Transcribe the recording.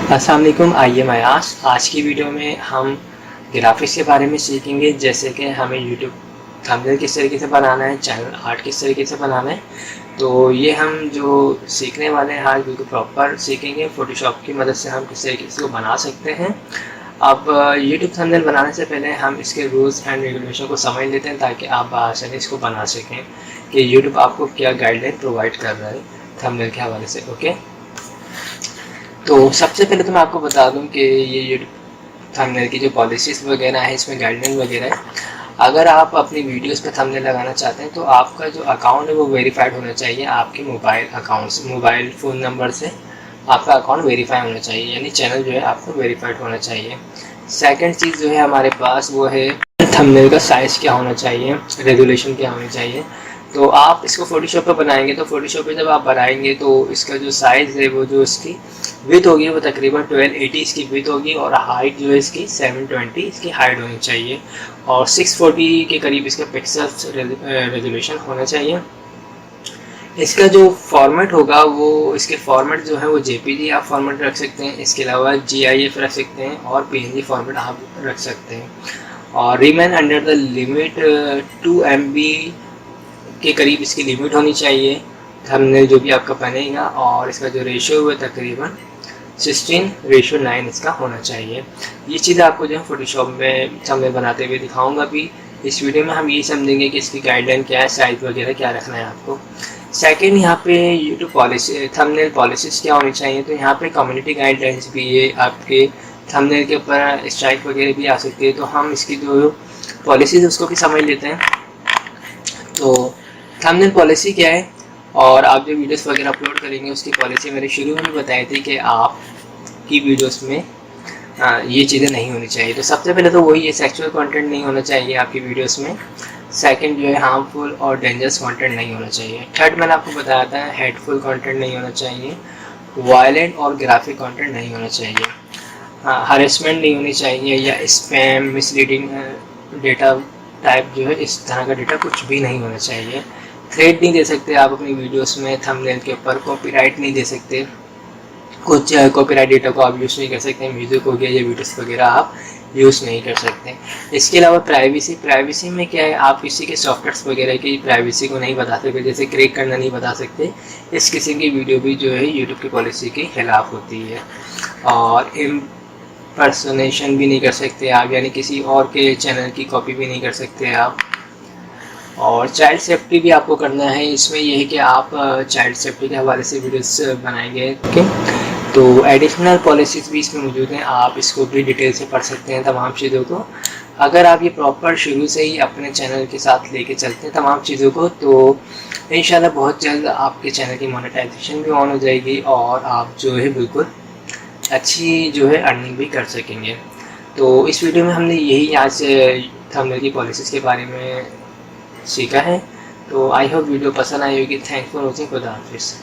अस्सलाम वालेकुम। आइए मैं आज की वीडियो में हम ग्राफिक्स के बारे में सीखेंगे, जैसे कि हमें यूट्यूब थंबनेल किस तरीके से बनाना है, चैनल आर्ट किस तरीके से बनाना है। तो ये हम जो सीखने वाले हैं आज बिल्कुल प्रॉपर सीखेंगे। फ़ोटोशॉप की मदद से हम किस तरीके से बना सकते हैं। अब यूट्यूब थंबनेल बनाने से पहले हम इसके रूल्स एंड रेगुलेशन को समझ लेते हैं, ताकि आप आसानी इसको बना सकें कि यूट्यूब आपको क्या गाइडलाइन प्रोवाइड कर रहा है थंबनेल के हवाले से। ओके, तो सबसे पहले तो मैं आपको बता दूं कि ये यूट्यूब थंबनेल की जो पॉलिसीज़ वगैरह है, इसमें गाइडलाइन वगैरह है। अगर आप अपनी वीडियोस पे थंबनेल लगाना चाहते हैं तो आपका जो अकाउंट है वो वेरीफाइड होना चाहिए। आपके मोबाइल अकाउंट से, मोबाइल फ़ोन नंबर से आपका अकाउंट वेरीफाई होना चाहिए, यानी चैनल जो है आपको वेरीफाइड होना चाहिए। सेकंड चीज़ जो है हमारे पास वो है थंबनेल का साइज़ क्या होना चाहिए, रेजोल्यूशन क्या होनी चाहिए। तो आप इसको फ़ोटोशॉप पे बनाएंगे तो फ़ोटोशॉप पे जब आप बनाएंगे तो इसका जो साइज़ है, वो जो इसकी विड्थ होगी वो तकरीबन 1280 इसकी विड्थ होगी, और हाइट जो है इसकी 720 इसकी हाइट होनी चाहिए, और 640 के करीब इसका पिक्सल्स रेजोल्यूशन होना चाहिए। इसका जो फॉर्मेट होगा वो, इसके फॉर्मेट जो है वो जेपीजी आप फॉर्मेट रख सकते हैं, इसके अलावा जीआईएफ रख सकते हैं, और पीएनजी फॉर्मेट आप रख सकते हैं। और remain under the limit 2 MB के करीब इसकी लिमिट होनी चाहिए थंबनेल जो भी आपका बनेगा, और इसका जो रेशियो है तकरीबन 16:9 इसका होना चाहिए। ये चीज़ आपको जो है फोटोशॉप में थंबनेल बनाते हुए दिखाऊंगा भी। इस वीडियो में हम ये समझेंगे कि इसकी गाइडलाइन क्या है, साइज वगैरह क्या रखना है आपको। सेकंड, यहाँ पे यूट्यूब पॉलिसी थंबनेल पॉलिसीज़ क्या होनी चाहिए, तो यहाँ पे कम्युनिटी गाइडलाइंस भी है। आपके थंबनेल के ऊपर स्ट्राइक वगैरह भी आ सकती है, तो हम इसकी जो पॉलिसीज़ उसको भी समझ लेते हैं। तो थंबनेल पॉलिसी क्या है, और आप जो वीडियोस वगैरह अपलोड करेंगे उसकी पॉलिसी मैंने शुरू में बताई थी कि आपकी वीडियोस में ये चीज़ें नहीं होनी चाहिए। तो सबसे पहले तो वही है, सेक्सुअल कंटेंट नहीं होना चाहिए आपकी वीडियोस में। सेकंड जो है, हार्मफुल और डेंजरस कंटेंट नहीं होना चाहिए। थर्ड, मैंने आपको बताया था, हेटफुल कंटेंट नहीं होना चाहिए। वायलेंट और ग्राफिक कंटेंट नहीं होना चाहिए। हरेसमेंट नहीं होनी चाहिए, या स्पैम, मिसलीडिंग डेटा टाइप जो है, इस तरह का डेटा कुछ भी नहीं होना चाहिए। थ्रेड नहीं दे सकते आप अपनी वीडियोस में, थंबनेल के ऊपर कॉपीराइट नहीं दे सकते, कुछ कॉपीराइट डेटा को आप यूज़ नहीं कर सकते, म्यूज़िक हो गया या वीडियोस वगैरह आप यूज़ नहीं कर सकते। इसके अलावा प्राइवेसी में क्या है, आप किसी के सॉफ्टवेयर्स वगैरह की प्राइवेसी को नहीं बता सकते, जैसे क्रैक करना नहीं बता सकते। इस किस्म की वीडियो भी जो है यूट्यूब की पॉलिसी के खिलाफ होती है। और इम्पर्सोनेशन भी नहीं कर सकते आप, यानी किसी और के चैनल की कॉपी भी नहीं कर सकते आप। और चाइल्ड सेफ्टी भी आपको करना है। इसमें यह है कि आप चाइल्ड सेफ्टी के हवाले से वीडियोस बनाएंगे। ओके, तो एडिशनल पॉलिसीज़ भी इसमें मौजूद हैं, आप इसको भी डिटेल से पढ़ सकते हैं तमाम चीज़ों को। अगर आप ये प्रॉपर शुरू से ही अपने चैनल के साथ लेके चलते हैं तमाम चीज़ों को, तो इंशाल्लाह बहुत जल्द आपके चैनल की मोनेटाइजेशन भी ऑन हो जाएगी, और आप जो है बिल्कुल अच्छी जो है अर्निंग भी कर सकेंगे। तो इस वीडियो में हमने यही आज थंबनेल की पॉलिसीज़ के बारे में सीखा है। तो आई होप वीडियो पसंद आई होगी। Thanks for watching. खुदा हाफिज़।